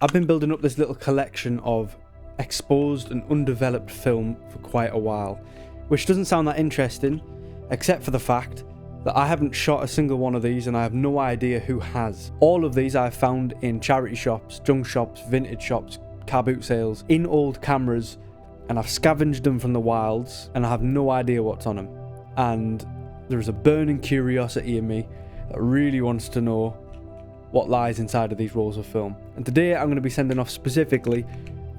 I've been building up this little collection of exposed and undeveloped film for quite a while, which doesn't sound that interesting, except for the fact that I haven't shot a single one of these and I have no idea who has. All of these I've found in charity shops, junk shops, vintage shops, car boot sales, in old cameras, and I've scavenged them from the wilds and I have no idea what's on them. And there is a burning curiosity in me that really wants to know what lies inside of these rolls of film. And today I'm going to be sending off specifically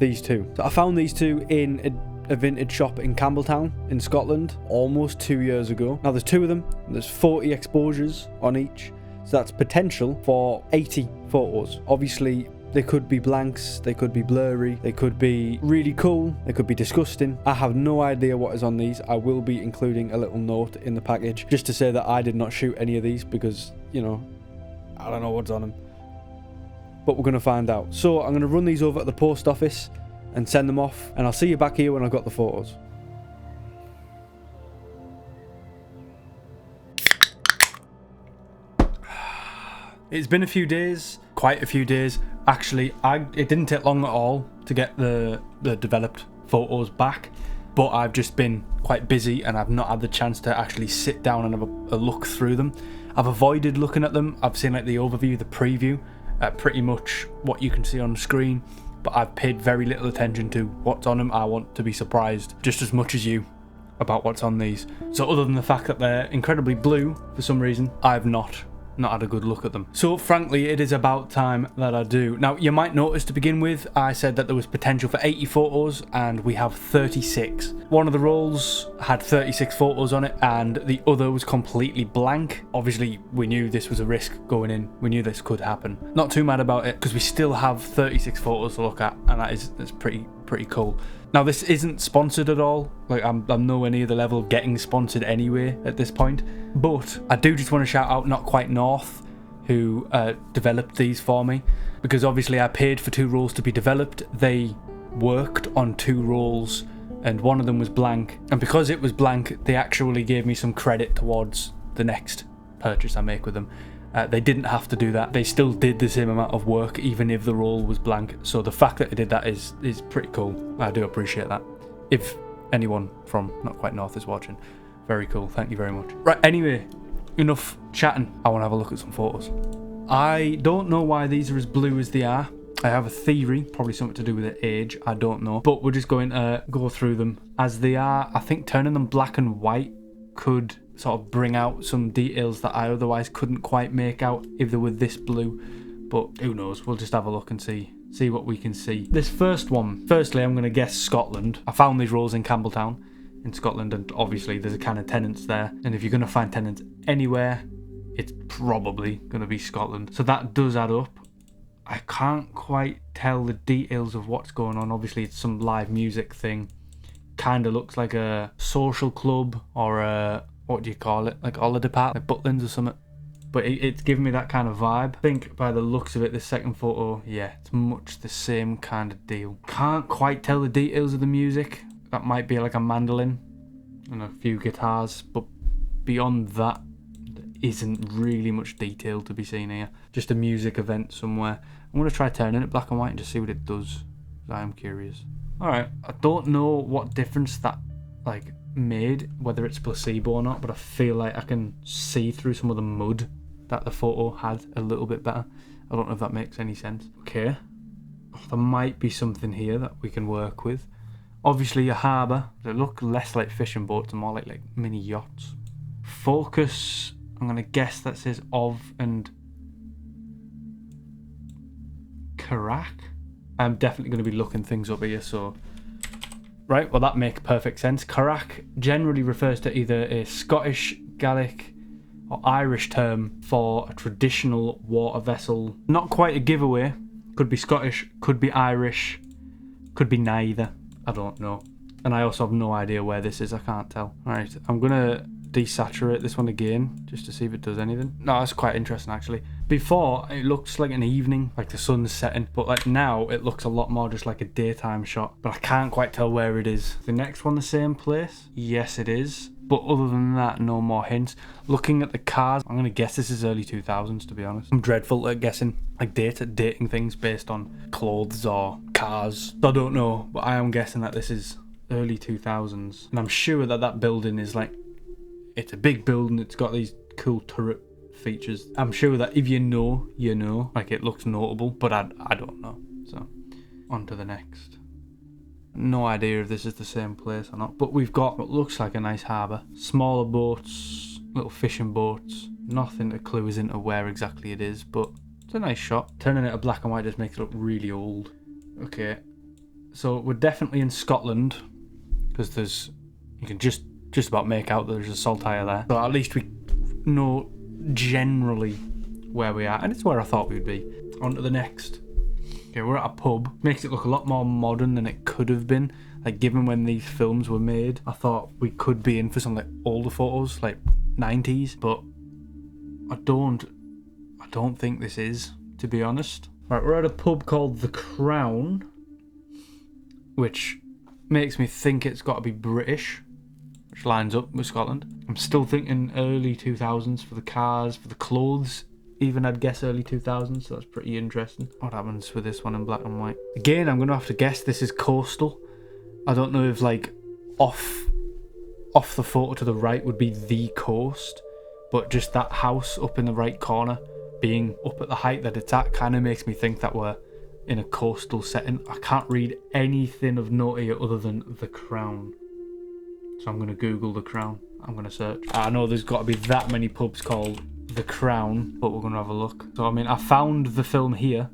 these two. So I found these two in a vintage shop in Campbeltown in Scotland almost 2 years ago. Now there's two of them, there's 40 exposures on each, so that's potential for 80 photos. Obviously they could be blanks, they could be blurry, they could be really cool, they could be disgusting. I have no idea what is on these. I will be including a little note in the package just to say that I did not shoot any of these because, you know, I don't know what's on them, but we're going to find out. So I'm going to run these over at the post office and send them off, and I'll see you back here when I've got the photos. It's been a few days, quite a few days. Actually, it didn't take long at all to get the developed photos back, but I've just been quite busy and I've not had the chance to actually sit down and have a look through them. I've avoided looking at them. I've seen like the overview, the preview, pretty much what you can see on the screen, but I've paid very little attention to what's on them. I want to be surprised just as much as you about what's on these. So other than the fact that they're incredibly blue for some reason, I've not had a good look at them. So frankly, it is about time that I do. Now you might notice to begin with, I said that there was potential for 80 photos and we have 36. One of the rolls had 36 photos on it and the other was completely blank. Obviously we knew this was a risk going in. We knew this could happen. Not too mad about it because we still have 36 photos to look at, and that's pretty cool. Now this isn't sponsored at all, like I'm nowhere near the level of getting sponsored anyway at this point, but I do just want to shout out Not Quite North, who developed these for me, because obviously I paid for 2 rolls to be developed. They worked on 2 rolls and one of them was blank, and because it was blank they actually gave me some credit towards the next purchase I make with them. They didn't have to do that. They still did the same amount of work even if the roll was blank. So the fact that they did that is pretty cool. I do appreciate that. If anyone from Not Quite North is watching, very cool. Thank you very much. Right, anyway, enough chatting. I want to have a look at some photos. I don't know why these are as blue as they are. I have a theory, probably something to do with their age. I don't know. But we're just going to go through them as they are. I think turning them black and white could sort of bring out some details that I otherwise couldn't quite make out if they were this blue, but who knows. We'll just have a look and see what we can see. This first one, firstly I'm going to guess Scotland. I found these rolls in Campbeltown in Scotland, and obviously there's a can of tenants there, and if you're going to find tenants anywhere it's probably going to be Scotland, so that does add up. I can't quite tell the details of what's going on. Obviously it's some live music thing, kind of looks like a social club or a, what do you call it, like holiday park, like Butlins or something, but it's giving me that kind of vibe. I think by the looks of it, this second photo, yeah, it's much the same kind of deal. Can't quite tell the details of the music. That might be like a mandolin and a few guitars, but beyond that there isn't really much detail to be seen here. Just a music event somewhere. I'm going to try turning it black and white and just see what it does. I'm curious. Alright, I don't know what difference that like made, whether it's placebo or not, but I feel like I can see through some of the mud that the photo had a little bit better. I don't know if that makes any sense. Okay, there might be something here that we can work with. Obviously a harbour. They look less like fishing boats and more like mini yachts. Focus, I'm gonna guess that says of and Karak. I'm definitely going to be looking things up here, so right, well that makes perfect sense. Karak generally refers to either a Scottish, Gaelic or Irish term for a traditional water vessel. Not quite a giveaway. Could be Scottish, could be Irish, could be neither. I don't know. And I also have no idea where this is, I can't tell. Alright, I'm going to desaturate this one again just to see if it does anything. No, that's quite interesting actually. Before it looks like an evening, like the sun's setting, but like now it looks a lot more just like a daytime shot, but I can't quite tell where it is. The next one the same place? Yes it is. But other than that, no more hints. Looking at the cars, I'm going to guess this is early 2000s, to be honest. I'm dreadful at guessing, like dating things based on clothes or cars. I don't know, but I am guessing that this is early 2000s. And I'm sure that that building is like, it's a big building. It's got these cool turret features. I'm sure that if you know, you know. Like, it looks notable, but I don't know. So, on to the next. No idea if this is the same place or not, but we've got what looks like a nice harbour. Smaller boats, little fishing boats. Nothing to clue us into where exactly it is, but it's a nice shot. Turning it to black and white just makes it look really old. Okay, so we're definitely in Scotland, because you can just about make out that there's a saltire there. So at least we know generally where we are, and it's where I thought we'd be. On to the next. Okay, we're at a pub. Makes it look a lot more modern than it could have been. Like, given when these films were made, I thought we could be in for some like older photos, like 90s. But I don't think this is, to be honest. Right, we're at a pub called The Crown, which makes me think it's got to be British, which lines up with Scotland. I'm still thinking early 2000s for the cars, for the clothes. Even I'd guess early 2000s, so that's pretty interesting. What happens with this one in black and white? Again, I'm going to have to guess this is coastal. I don't know if, like, off the photo to the right would be the coast, but just that house up in the right corner being up at the height that it's at kind of makes me think that we're in a coastal setting. I can't read anything of note here other than The Crown. So I'm going to Google The Crown. I'm going to search. I know there's got to be that many pubs called The Crown, but we're going to have a look. So, I mean, I found the film here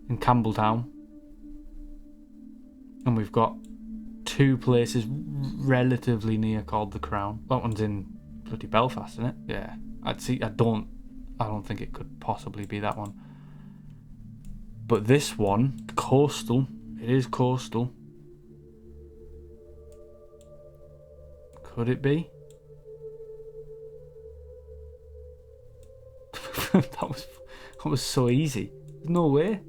in Campbeltown, and we've got two places relatively near called The Crown. That one's in bloody Belfast, isn't it? Yeah. I don't think it could possibly be that one. But this one, coastal. It is coastal. Could it be? that was so easy. There's no way.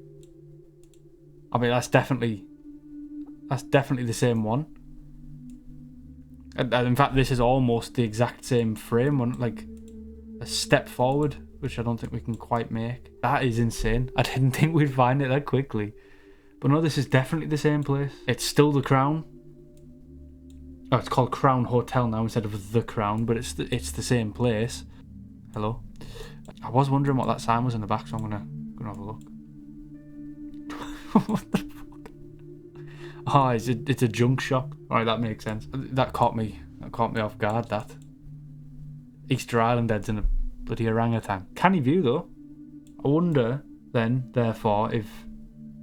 I mean, that's definitely the same one. And in fact, this is almost the exact same frame, one like a step forward, which I don't think we can quite make. That is insane. I didn't think we'd find it that quickly. But no, this is definitely the same place. It's still The Crown. Oh, it's called Crown Hotel now instead of The Crown, but it's the same place. Hello. I was wondering what that sign was in the back, so I'm gonna have a look. What the fuck? Oh, it's a junk shop. Alright, that makes sense. That caught me off guard, that. Easter Island heads in a bloody orangutan. Canny view though. I wonder then, therefore, if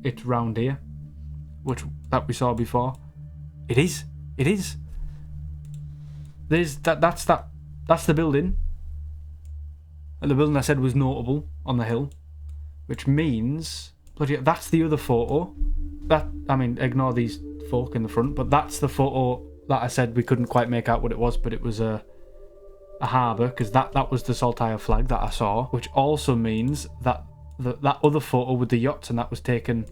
it's round here, that we saw before. It is. That's the building. And the building I said was notable on the hill, which means bloody that's the other photo. Ignore these folk in the front, but that's the photo that I said we couldn't quite make out what it was, but it was a harbour, because that was the Saltire flag that I saw, which also means that that other photo with the yachts and that was taken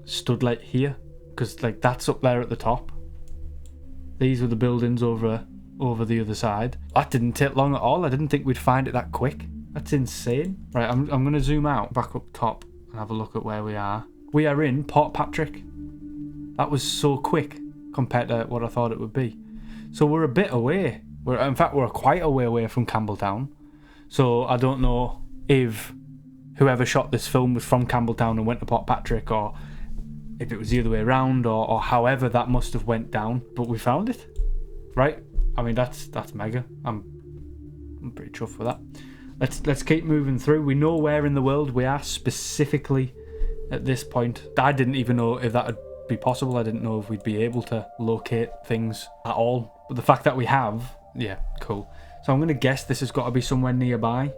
stood like here, because like that's up there at the top. These were the buildings over the other side. That didn't take long at all. I didn't think we'd find it that quick. That's insane. Right, I'm going to zoom out back up top and have a look at where we are. We are in Port Patrick. That was so quick compared to what I thought it would be. So we're a bit away. We're quite a way away from Campbeltown. So I don't know if whoever shot this film was from Campbeltown and went to Port Patrick, or if it was the other way around, or however that must have went down. But we found it, right? I mean, that's mega. I'm pretty chuffed with that. Let's keep moving through. We know where in the world we are specifically at this point. I didn't even know if that would be possible. I didn't know if we'd be able to locate things at all. But the fact that we have, yeah, cool. So I'm going to guess this has got to be somewhere nearby.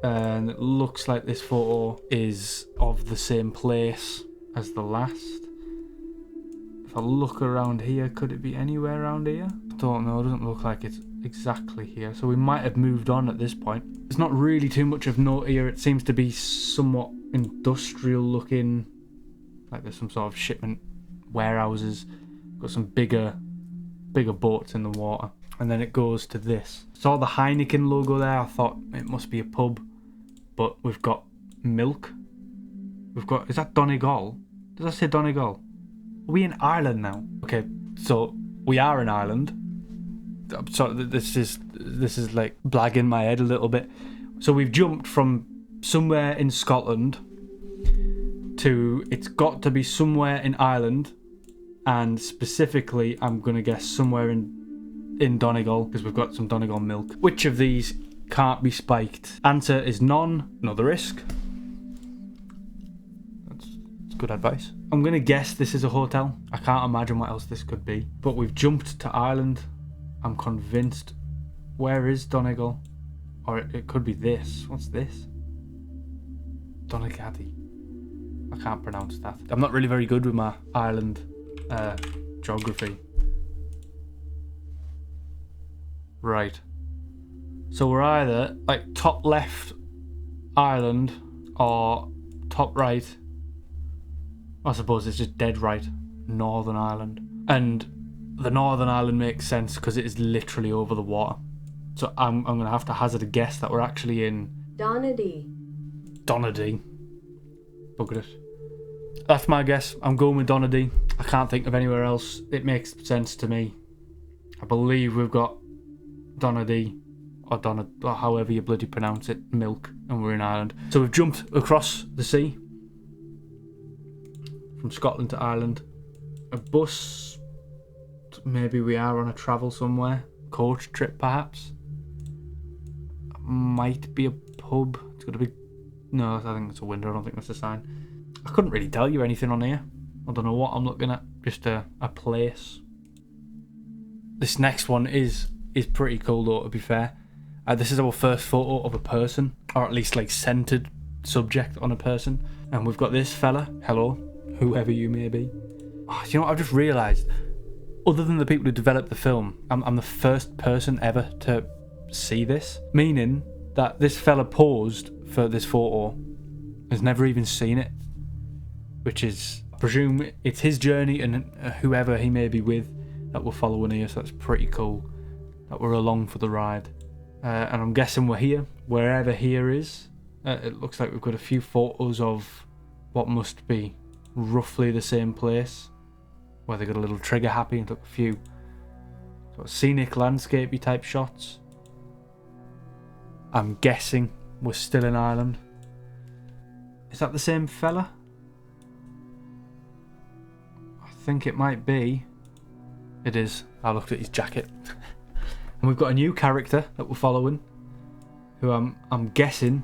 And it looks like this photo is of the same place as the last. If I look around here, could it be anywhere around here? I don't know, it doesn't look like it's exactly here. So we might have moved on at this point. There's not really too much of note here. It seems to be somewhat industrial looking. Like there's some sort of shipment warehouses. Got some bigger boats in the water. and then it goes to this. Saw the Heineken logo there. I thought it must be a pub, but we've got milk. We've got, is that Donegal? Does that say Donegal? Are we in Ireland now? Okay, so we are in Ireland. So this is like blagging my head a little bit. So we've jumped from somewhere in Scotland to, it's got to be somewhere in Ireland, and specifically I'm gonna guess somewhere in Donegal, because we've got some Donegal milk. Which of these can't be spiked? Answer is none. Another risk. That's good advice. I'm gonna guess this is a hotel. I can't imagine what else this could be. But we've jumped to Ireland. I'm convinced. Where is Donegal? Or it could be this. What's this? Donegal. I can't pronounce that. I'm not really very good with my Ireland geography. Right. So we're either like top left Ireland or top right. I suppose it's just dead right Northern Ireland. And the Northern Ireland makes sense because it is literally over the water. So I'm going to have to hazard a guess that we're actually in Donegal. Bugger it. That's my guess. I'm going with Donegal. I can't think of anywhere else. It makes sense to me. I believe we've got Donegal or however you bloody pronounce it, milk, and we're in Ireland. So we've jumped across the sea from Scotland to Ireland. A bus. Maybe we are on a travel somewhere. Coach trip, perhaps. Might be a pub. It's got to be. No, I think it's a window. I don't think that's a sign. I couldn't really tell you anything on here. I don't know what I'm looking at. Just a place. This next one is pretty cool though, to be fair. This is our first photo of a person, or at least like centered subject on a person. And we've got this fella. Hello, whoever you may be. Oh, you know what I've just realised? Other than the people who developed the film, I'm the first person ever to see this. Meaning that this fella posed for this photo has never even seen it. Which is, I presume it's his journey and whoever he may be with that we're following here, so that's pretty cool that we're along for the ride. And I'm guessing we're here, wherever here is. It looks like we've got a few photos of what must be roughly the same place, where they got a little trigger happy and took a few sort of scenic landscapey type shots. I'm guessing we're still in Ireland. Is that the same fella? I think it might be. It is. I looked at his jacket. And we've got a new character that we're following, who I'm guessing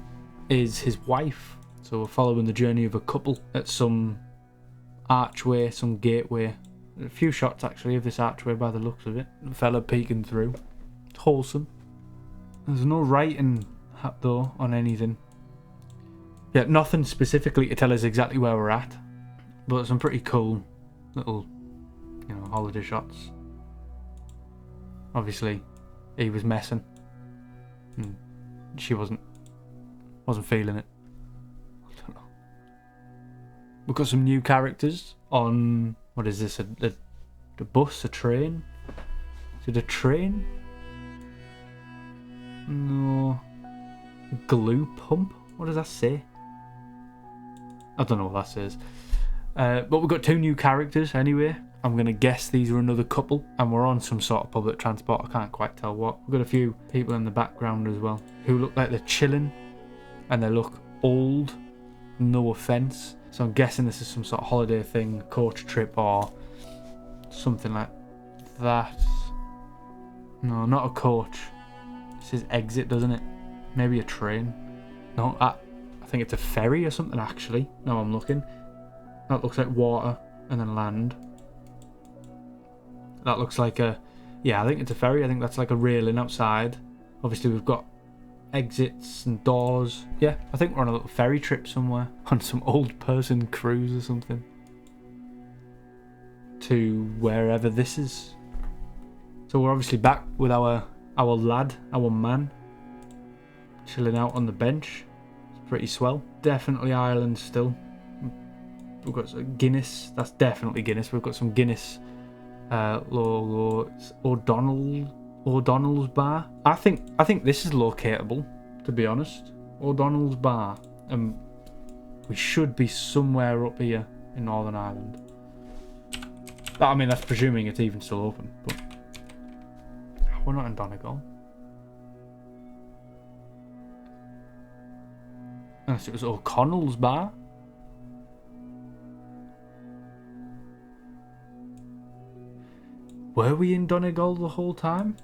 is his wife. So we're following the journey of a couple at some archway, some gateway. A few shots actually of this archway by the looks of it. The fella peeking through. It's wholesome. There's no writing though on anything. Yeah, nothing specifically to tell us exactly where we're at, but some pretty cool little, you know, holiday shots. Obviously, he was messing. She wasn't feeling it. I don't know. We've got some new characters on, what is this, a bus, a train? Is it a train? No. Glue pump? What does that say? I don't know what that says. But we've got two new characters anyway. I'm going to guess these are another couple, and we're on some sort of public transport. I can't quite tell what. We've got a few people in the background as well who look like they're chilling, and they look old. No offence. So I'm guessing this is some sort of holiday thing, coach trip or something like that. No, not a coach. It says exit, doesn't it? Maybe a train. No, I think it's a ferry or something actually. No, I'm looking. That looks like water and then land. That looks like a... Yeah, I think it's a ferry. I think that's like a railing outside. Obviously, we've got exits and doors. Yeah, I think we're on a little ferry trip somewhere. On some old person cruise or something. To wherever this is. So we're obviously back with our lad, our man. Chilling out on the bench. It's pretty swell. Definitely Ireland still. We've got some Guinness. That's definitely Guinness. We've got some Guinness... logo. It's O'Donnell. O'Donnell's Bar. I think this is locatable, to be honest. O'Donnell's Bar. We should be somewhere up here in Northern Ireland. I mean, that's presuming it's even still open, but we're not in Donegal. Unless it was O'Connell's Bar. Were we in Donegal the whole time?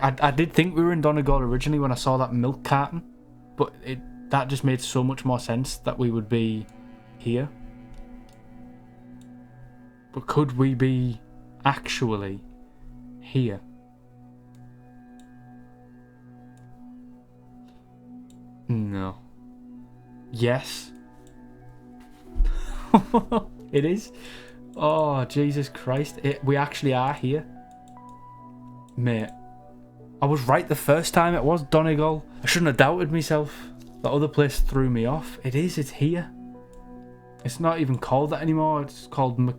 I did think we were in Donegal originally when I saw that milk carton, but that just made so much more sense that we would be here. But could we be actually here? No. Yes. It is. Oh, Jesus Christ. We actually are here. Mate. I was right the first time. It was Donegal. I shouldn't have doubted myself. That other place threw me off. It's here. It's not even called that anymore. It's called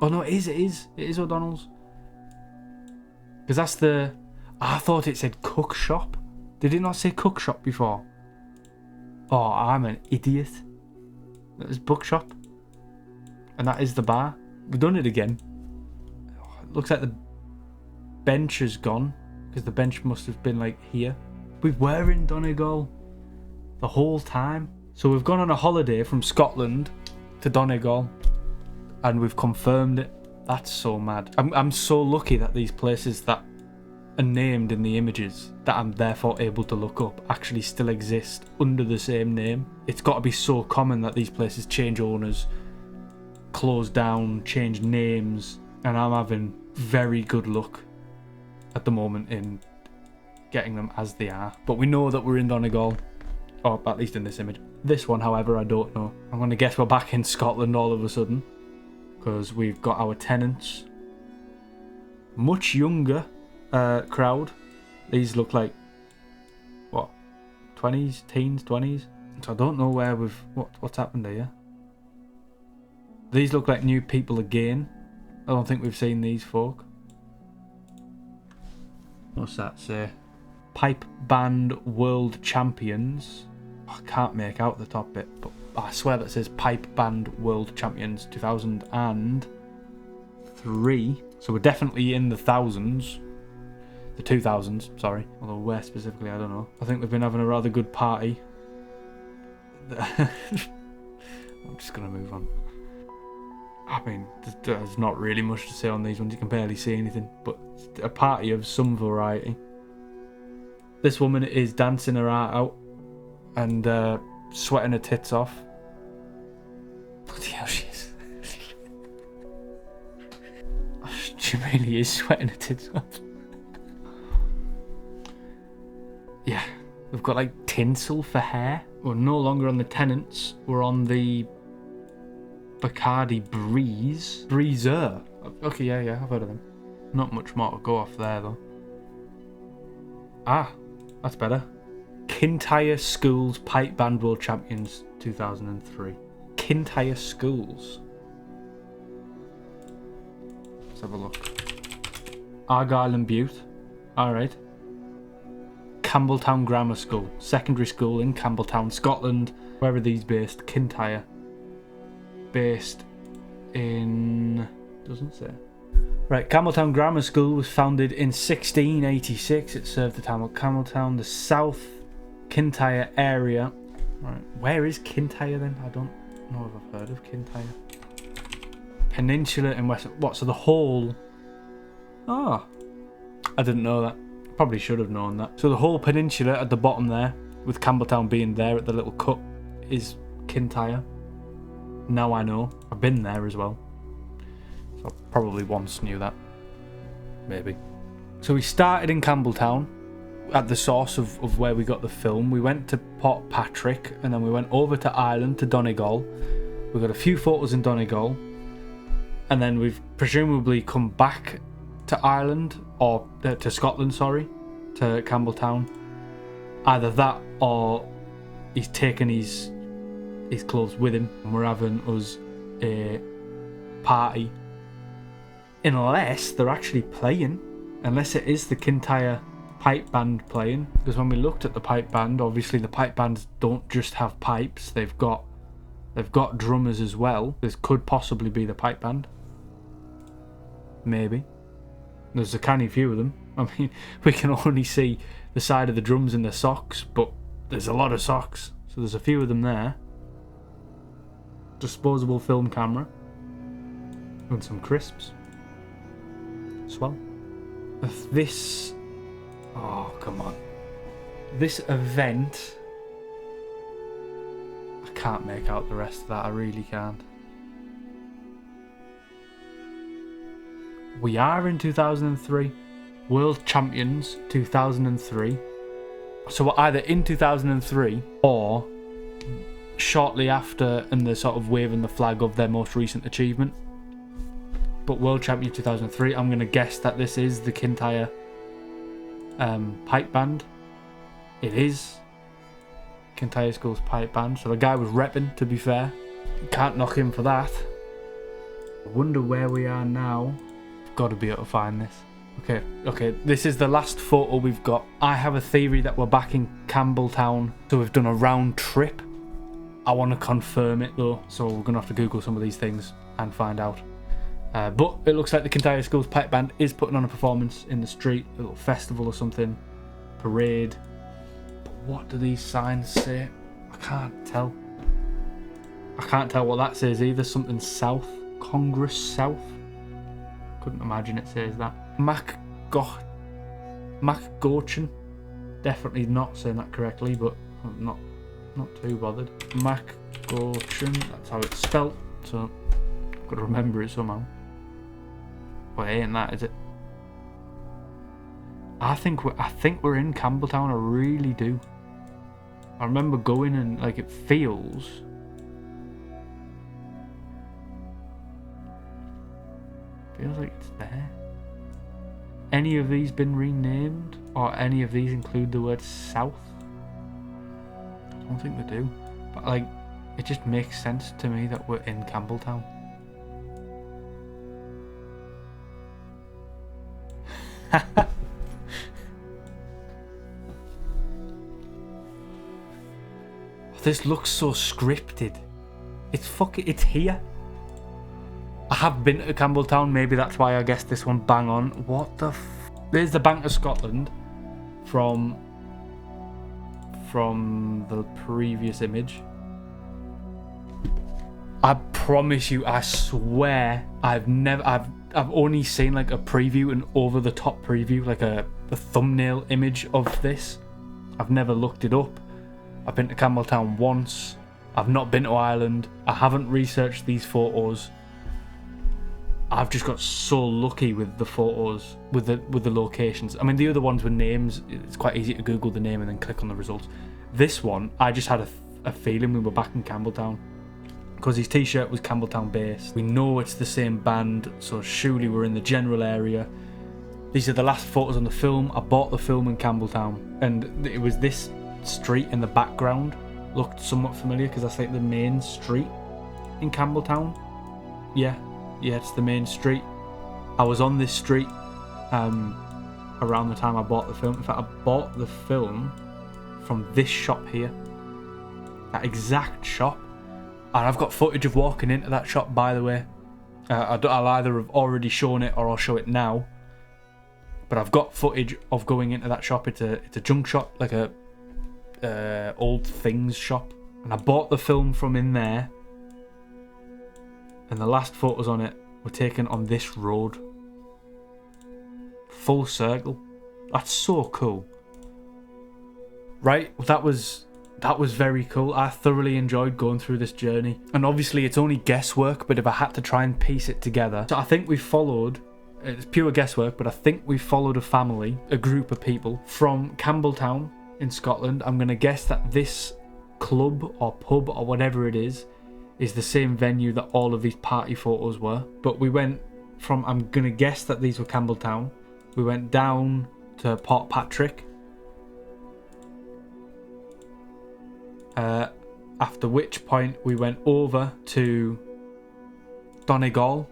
oh no, it is. It is O'Donnell's. Because that's the... I thought it said cook shop. Did it not say cook shop before? Oh, I'm an idiot. That is bookshop. And that is the bar. We've done it again. Oh, it looks like the bench is gone. Because the bench must have been like here. We were in Donegal the whole time. So we've gone on a holiday from Scotland to Donegal. And we've confirmed it. That's so mad. I'm so lucky that these places that are named in the images that I'm therefore able to look up actually still exist under the same name. It's got to be so common that these places change owners, close down, change names, and I'm having very good luck at the moment in getting them as they are. But we know that we're in Donegal, or at least in this image. This one, however, I don't know. I'm going to guess we're back in Scotland all of a sudden, because we've got our tenants. Much younger crowd. These look like, what, 20s, teens, 20s? So I don't know where what's happened here. These look like new people again. I don't think we've seen these folk. What's that say? Pipe Band World Champions. I can't make out the top bit, but I swear that says Pipe Band World Champions 2003. So we're definitely in the thousands. The 2000s, sorry. Although where specifically, I don't know. I think they've been having a rather good party. I'm just going to move on. I mean, there's not really much to say on these ones. You can barely see anything. But a party of some variety. This woman is dancing her heart out and sweating her tits off. Bloody hell, she is. She really is sweating her tits off. Yeah, we've got like tinsel for hair. We're no longer on the Tenants. We're on the Bacardi Breezer. Okay, yeah, I've heard of them. Not much more to go off there though. Ah, that's better. Kintyre Schools Pipe Band World Champions 2003. Kintyre Schools. Let's have a look. Argyll and Bute. Alright. Campbeltown Grammar School. Secondary school in Campbeltown, Scotland. Where are these based? Kintyre. Based in... doesn't say. Right, Campbeltown Grammar School was founded in 1686. It served the town of Campbeltown, the South Kintyre area. Right, where is Kintyre then? I don't know if I've heard of Kintyre. Peninsula in West... What, so the whole... Oh, I didn't know that. Probably should have known that. So the whole peninsula at the bottom there, with Campbeltown being there at the little cut, is Kintyre. Now I know. I've been there as well. So I probably once knew that. Maybe. So we started in Campbeltown, at the source of where we got the film. We went to Port Patrick, and then we went over to Ireland, to Donegal. We got a few photos in Donegal. And then we've presumably come back to Ireland, or to Scotland, sorry, to Campbeltown. Either that, or he's taken his clothes with him, and we're having us a party. Unless they're actually playing Unless it is the Kintyre pipe band playing. Because when we looked at the pipe band, obviously the pipe bands don't just have pipes. They've got drummers as well. This could possibly be the pipe band. Maybe. There's a canny few of them. I mean, we can only see the side of the drums and the socks, but there's a lot of socks. So there's a few of them there. Disposable film camera. And some crisps. Swell. This... Oh, come on. This event... I can't make out the rest of that. I really can't. We are in 2003. World Champions 2003. So we're either in 2003 or shortly after, and they're sort of waving the flag of their most recent achievement. But World Champion 2003, I'm going to guess that this is the Kintyre pipe band. It is Kintyre School's pipe band. So the guy was repping, to be fair. Can't knock him for that. I wonder where we are now. Got to be able to find this. Okay, this is the last photo we've got. I have a theory that we're back in Campbeltown, so we've done a round trip. I want to confirm it though, so we're going to have to Google some of these things and find out. But it looks like the Kintyre School's pipe band is putting on a performance in the street, a little festival or something, parade. But what do these signs say? I can't tell. I can't tell what that says either. Something South, Congress South. Couldn't imagine it says that. Macgorchan. Definitely not saying that correctly, but I'm not too bothered. Macgorchan. That's how it's spelt. So I've got to remember it somehow. Well, it ain't that, is it? I think we're in Campbeltown. I really do. I remember going and like it feels. Feels like it's there. Any of these been renamed? Or any of these include the word South? I don't think they do. But like, it just makes sense to me that we're in Campbeltown. This looks so scripted. It's here. I have been to Campbeltown, maybe that's why I guessed this one bang on. What the There's the Bank of Scotland from the previous image. I promise you, I swear, I've only seen like a preview, an over the top preview, like a thumbnail image of this. I've never looked it up. I've been to Campbeltown once. I've not been to Ireland. I haven't researched these photos. I've just got so lucky with the photos, with the locations. I mean, the other ones were names. It's quite easy to Google the name and then click on the results. This one, I just had a feeling we were back in Campbeltown because his t-shirt was Campbeltown based. We know it's the same band, so surely we're in the general area. These are the last photos on the film. I bought the film in Campbeltown, and it was this street in the background. Looked somewhat familiar because that's like the main street in Campbeltown. Yeah, it's the main street. I was on this street around the time I bought the film. In fact, I bought the film from this shop here. That exact shop. And I've got footage of walking into that shop, by the way. I'll either have already shown it or I'll show it now. But I've got footage of going into that shop. It's a junk shop, like a old things shop. And I bought the film from in there. And the last photos on it were taken on this road. Full circle. That's so cool. Right, that was very cool. I thoroughly enjoyed going through this journey. And obviously it's only guesswork, but if I had to try and piece it together. So I think we followed, it's pure guesswork, but I think we followed a family, a group of people from Campbeltown in Scotland. I'm going to guess that this club or pub or whatever it is the same venue that all of these party photos were. But we went from, I'm going to guess that these were Campbeltown. We went down to Port Patrick. After which point we went over to Donegal.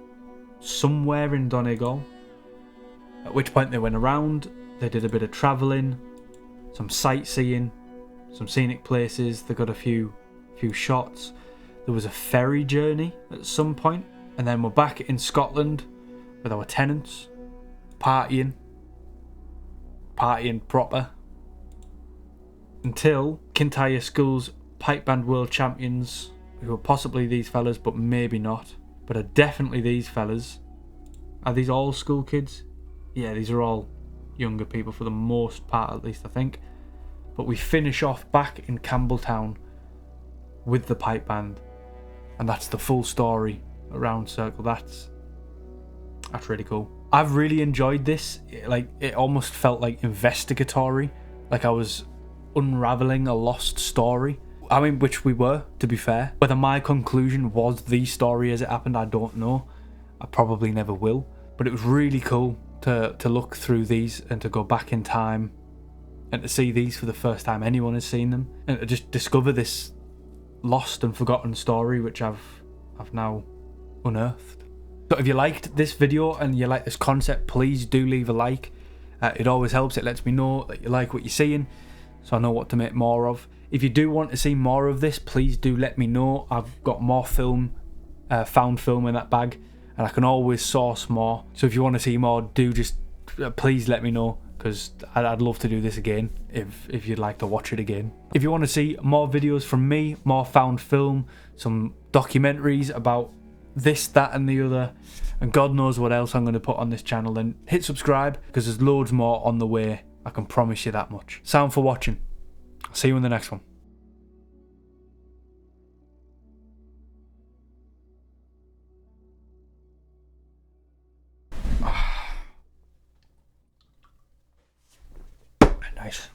Somewhere in Donegal. At which point they went around, they did a bit of travelling, some sightseeing, some scenic places, they got a few shots. There was a ferry journey at some point, and then we're back in Scotland with our tenants, partying proper, until Kintyre School's pipe band world champions, who are possibly these fellas but maybe not, but are definitely these fellas. Are these all school kids? Yeah, these are all younger people for the most part, at least I think. But we finish off back in Campbeltown with the pipe band, and that's the full story around circle. That's really cool. I've really enjoyed this. Like, it almost felt like investigatory, like I was unraveling a lost story. I mean, which we were, to be fair. Whether my conclusion was the story as it happened, I don't know. I probably never will. But it was really cool to look through these and to go back in time and to see these for the first time anyone has seen them, and to just discover this lost and forgotten story which I've now unearthed. So if you liked this video and you like this concept, please do leave a like. It always helps. It lets me know that you like what you're seeing, so I know what to make more of. If you do want to see more of this, please do let me know. I've got more film, found film in that bag, and I can always source more. So if you want to see more, do just please let me know, because I'd love to do this again if you'd like to watch it again. If you want to see more videos from me, more found film, some documentaries about this, that and the other, and God knows what else I'm going to put on this channel, then hit subscribe, because there's loads more on the way. I can promise you that much. Sound for watching. I'll see you in the next one. Nice.